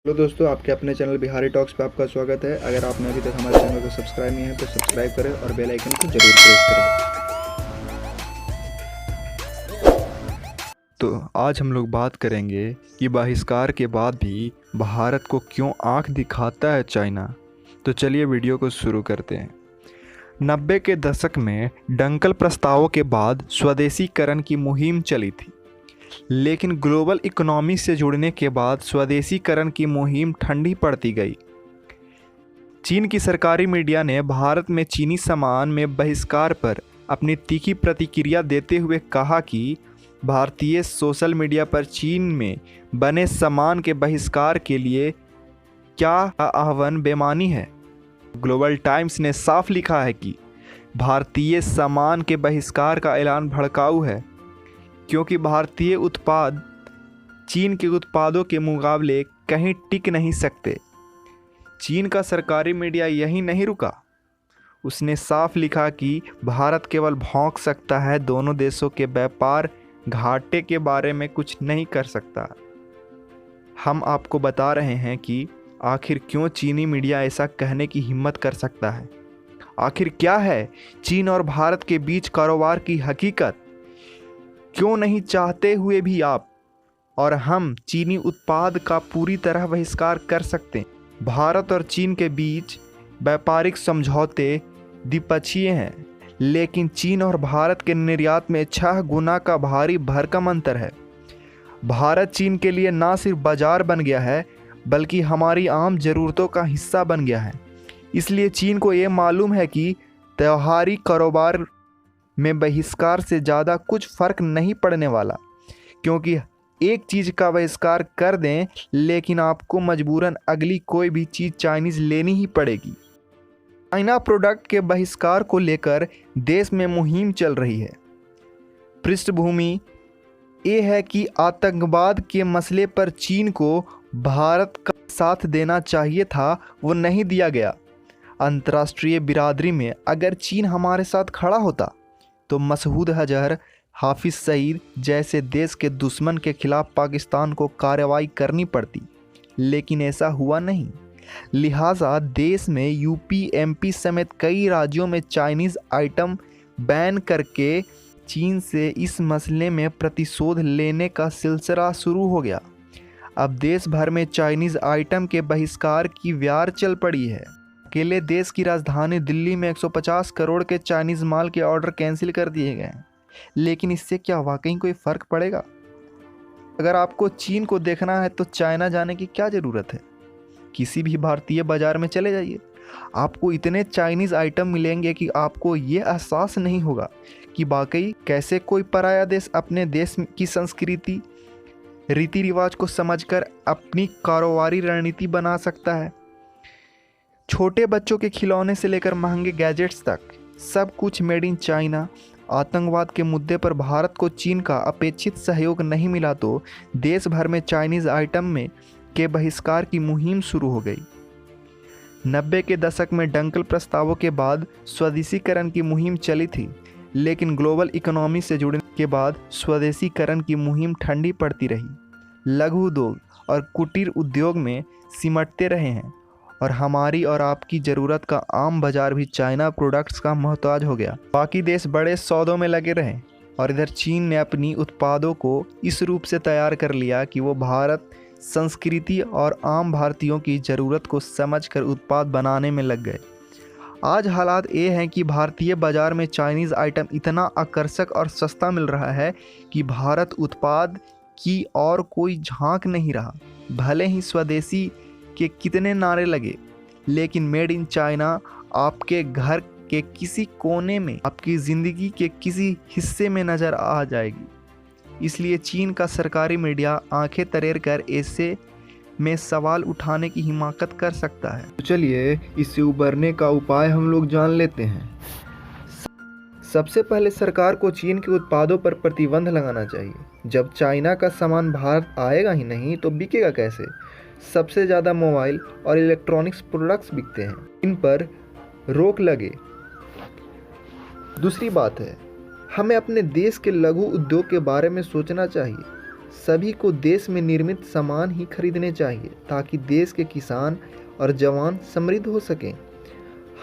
Hello दोस्तों, आपके अपने चैनल बिहारी टॉक्स पे आपका स्वागत है। अगर आपने अभी तक हमारे चैनल को सब्सक्राइब नहीं है तो सब्सक्राइब करें और बेल आइकन को जरूर प्रेस करें। तो आज हम लोग बात करेंगे कि बहिष्कार के बाद भी भारत को क्यों आंख दिखाता है चाइना। तो चलिए वीडियो को शुरू करते हैं। 90 के दशक में डंकल प्रस्तावों के बाद स्वदेशीकरण की मुहिम चली थी, लेकिन ग्लोबल इकोनॉमी से जुड़ने के बाद स्वदेशीकरण की मुहिम ठंडी पड़ती गई। चीन की सरकारी मीडिया ने भारत में चीनी सामान में बहिष्कार पर अपनी तीखी प्रतिक्रिया देते हुए कहा कि भारतीय सोशल मीडिया पर चीन में बने सामान के बहिष्कार के लिए क्या आह्वान बेमानी है। ग्लोबल टाइम्स ने साफ लिखा है कि भारतीय सामान के बहिष्कार का ऐलान भड़काऊ है, क्योंकि भारतीय उत्पाद चीन के उत्पादों के मुकाबले कहीं टिक नहीं सकते। चीन का सरकारी मीडिया यही नहीं रुका, उसने साफ लिखा कि भारत केवल भौंक सकता है, दोनों देशों के व्यापार घाटे के बारे में कुछ नहीं कर सकता। हम आपको बता रहे हैं कि आखिर क्यों चीनी मीडिया ऐसा कहने की हिम्मत कर सकता है। आखिर क्या है चीन और भारत के बीच कारोबार की हकीकत। क्यों नहीं चाहते हुए भी आप और हम चीनी उत्पाद का पूरी तरह बहिष्कार कर सकते हैं। भारत और चीन के बीच व्यापारिक समझौते द्विपक्षीय हैं, लेकिन चीन और भारत के निर्यात में 6 गुना का भारी भरकम अंतर है। भारत चीन के लिए ना सिर्फ बाजार बन गया है, बल्कि हमारी आम ज़रूरतों का हिस्सा बन गया है। इसलिए चीन को ये मालूम है कि त्योहारी कारोबार में बहिष्कार से ज़्यादा कुछ फ़र्क नहीं पड़ने वाला, क्योंकि एक चीज़ का बहिष्कार कर दें लेकिन आपको मजबूरन अगली कोई भी चीज़ चाइनीज़ लेनी ही पड़ेगी। चाइना प्रोडक्ट के बहिष्कार को लेकर देश में मुहिम चल रही है। पृष्ठभूमि ये है कि आतंकवाद के मसले पर चीन को भारत का साथ देना चाहिए था, वो नहीं दिया गया। अंतर्राष्ट्रीय बिरादरी में अगर चीन हमारे साथ खड़ा होता तो मसूद अजहर, हाफिज सईद जैसे देश के दुश्मन के खिलाफ पाकिस्तान को कार्रवाई करनी पड़ती, लेकिन ऐसा हुआ नहीं। लिहाजा देश में यूपी, एमपी समेत कई राज्यों में चाइनीज़ आइटम बैन करके चीन से इस मसले में प्रतिशोध लेने का सिलसिला शुरू हो गया। अब देश भर में चाइनीज़ आइटम के बहिष्कार की व्यार चल पड़ी है। अकेले देश की राजधानी दिल्ली में 150 करोड़ के चाइनीज़ माल के ऑर्डर कैंसिल कर दिए गए हैं, लेकिन इससे क्या वाकई कोई फ़र्क पड़ेगा? अगर आपको चीन को देखना है तो चाइना जाने की क्या ज़रूरत है। किसी भी भारतीय बाज़ार में चले जाइए, आपको इतने चाइनीज़ आइटम मिलेंगे कि आपको ये एहसास नहीं होगा कि वाकई कैसे कोई पराया देश अपने देश की संस्कृति, रीति रिवाज को समझकर अपनी कारोबारी रणनीति बना सकता है। छोटे बच्चों के खिलौने से लेकर महंगे गैजेट्स तक सब कुछ मेड इन चाइना। आतंकवाद के मुद्दे पर भारत को चीन का अपेक्षित सहयोग नहीं मिला तो देश भर में चाइनीज़ आइटम में के बहिष्कार की मुहिम शुरू हो गई। 90 के दशक में डंकल प्रस्तावों के बाद स्वदेशीकरण की मुहिम चली थी, लेकिन ग्लोबल इकोनॉमी से जुड़ने के बाद स्वदेशीकरण की मुहिम ठंडी पड़ती रही। लघु उद्योग और कुटीर उद्योग में सिमटते रहे हैं और हमारी और आपकी ज़रूरत का आम बाजार भी चाइना प्रोडक्ट्स का मोहताज हो गया। बाकी देश बड़े सौदों में लगे रहे और इधर चीन ने अपनी उत्पादों को इस रूप से तैयार कर लिया कि वो भारत संस्कृति और आम भारतीयों की ज़रूरत को समझकर उत्पाद बनाने में लग गए। आज हालात ये हैं कि भारतीय बाज़ार में चाइनीज़ आइटम इतना आकर्षक और सस्ता मिल रहा है कि भारत उत्पाद की और कोई झांक नहीं रहा। भले ही स्वदेशी के कितने नारे लगे, लेकिन मेड इन चाइना आपके घर के किसी कोने में, आपकी ज़िंदगी के किसी हिस्से में नज़र आ जाएगी। इसलिए चीन का सरकारी मीडिया आंखें तरेर कर ऐसे में सवाल उठाने की हिम्मत कर सकता है। तो चलिए इससे उबरने का उपाय हम लोग जान लेते हैं। सबसे पहले सरकार को चीन के उत्पादों पर प्रतिबंध लगाना चाहिए। जब चाइना का सामान भारत आएगा ही नहीं तो बिकेगा कैसे? सबसे ज़्यादा मोबाइल और इलेक्ट्रॉनिक्स प्रोडक्ट्स बिकते हैं, इन पर रोक लगे। दूसरी बात है, हमें अपने देश के लघु उद्योग के बारे में सोचना चाहिए। सभी को देश में निर्मित सामान ही खरीदने चाहिए ताकि देश के किसान और जवान समृद्ध हो सकें।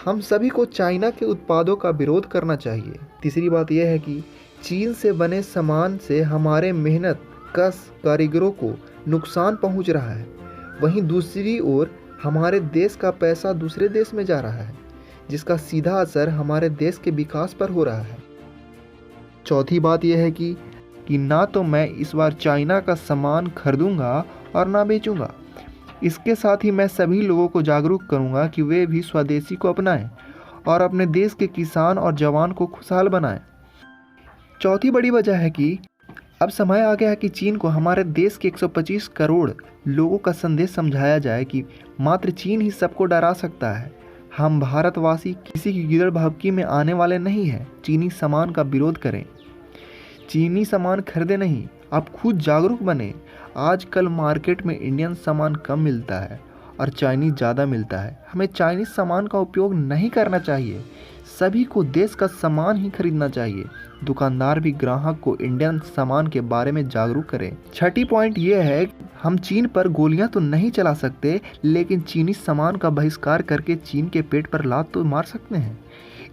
हम सभी को चाइना के उत्पादों का विरोध करना चाहिए। तीसरी बात यह है कि चीन से बने सामान से हमारे मेहनत कश कारीगरों को नुकसान पहुंच रहा है। वहीं दूसरी ओर हमारे देश का पैसा दूसरे देश में जा रहा है, जिसका सीधा असर हमारे देश के विकास पर हो रहा है। चौथी बात यह है कि ना तो मैं इस बार चाइना का सामान खरीदूंगा और ना बेचूंगा। इसके साथ ही मैं सभी लोगों को जागरूक करूंगा कि वे भी स्वदेशी को अपनाएं और अपने देश के किसान और जवान को खुशहाल बनाएं। चौथी बड़ी वजह है कि अब समय आ गया है कि चीन को हमारे देश के 125 करोड़ लोगों का संदेश समझाया जाए कि मात्र चीन ही सबको डरा सकता है। हम भारतवासी किसी की गिरद भभकी में आने वाले नहीं हैं। चीनी सामान का विरोध करें, चीनी सामान खरीदे नहीं, आप खुद जागरूक बने। आजकल मार्केट में इंडियन सामान कम मिलता है और चाइनीज़ ज़्यादा मिलता है। हमें चाइनीज़ सामान का उपयोग नहीं करना चाहिए। सभी को देश का सामान ही खरीदना चाहिए। दुकानदार भी ग्राहक को इंडियन सामान के बारे में जागरूक करें। छठी पॉइंट ये है, हम चीन पर गोलियां तो नहीं चला सकते, लेकिन चीनी सामान का बहिष्कार करके चीन के पेट पर लात तो मार सकते हैं।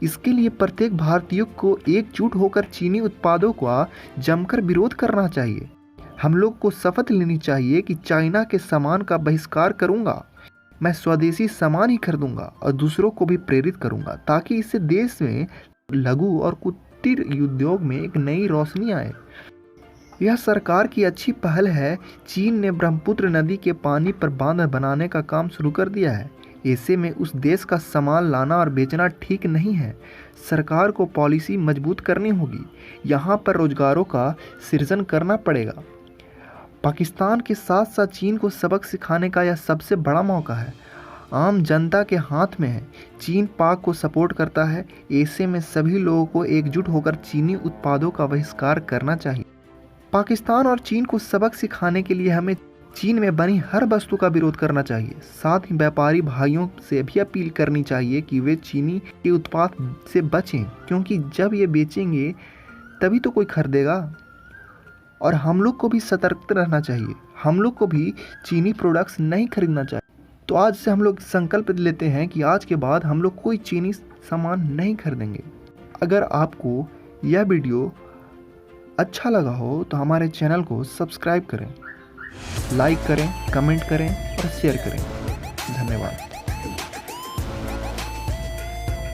इसके लिए प्रत्येक भारतीय को एकजुट होकर चीनी उत्पादों का जमकर विरोध करना चाहिए। हम लोग को शपथ लेनी चाहिए कि चाइना के सामान का बहिष्कार करूंगा, मैं स्वदेशी सामान ही खरीदूंगा और दूसरों को भी प्रेरित करूंगा, ताकि इससे देश में लघु और कुटीर उद्योग में एक नई रोशनी आए। यह सरकार की अच्छी पहल है। चीन ने ब्रह्मपुत्र नदी के पानी पर बांध बनाने का काम शुरू कर दिया है। ऐसे में उस देश का सामान लाना और बेचना ठीक नहीं है। सरकार को पॉलिसी मजबूत करनी होगी। यहाँ पर रोजगारों का सृजन करना पड़ेगा। पाकिस्तान के साथ साथ चीन को सबक सिखाने का यह सबसे बड़ा मौका है। आम जनता के हाथ में है। चीन पाक को सपोर्ट करता है। ऐसे में सभी लोगों को एकजुट होकर चीनी उत्पादों का बहिष्कार करना चाहिए। पाकिस्तान और चीन को सबक सिखाने के लिए हमें चीन में बनी हर वस्तु का विरोध करना चाहिए। साथ ही व्यापारी भाइयों से भी अपील करनी चाहिए कि वे चीनी के उत्पाद से बचें, क्योंकि जब ये बेचेंगे तभी तो कोई खरीदेगा। और हम लोग को भी सतर्क रहना चाहिए। हम लोग को भी चीनी प्रोडक्ट्स नहीं खरीदना चाहिए। तो आज से हम लोग संकल्प लेते हैं कि आज के बाद हम लोग कोई चीनी सामान नहीं खरीदेंगे। अगर आपको यह वीडियो अच्छा लगा हो तो हमारे चैनल को सब्सक्राइब करें, लाइक करें, कमेंट करें और शेयर करें। धन्यवाद।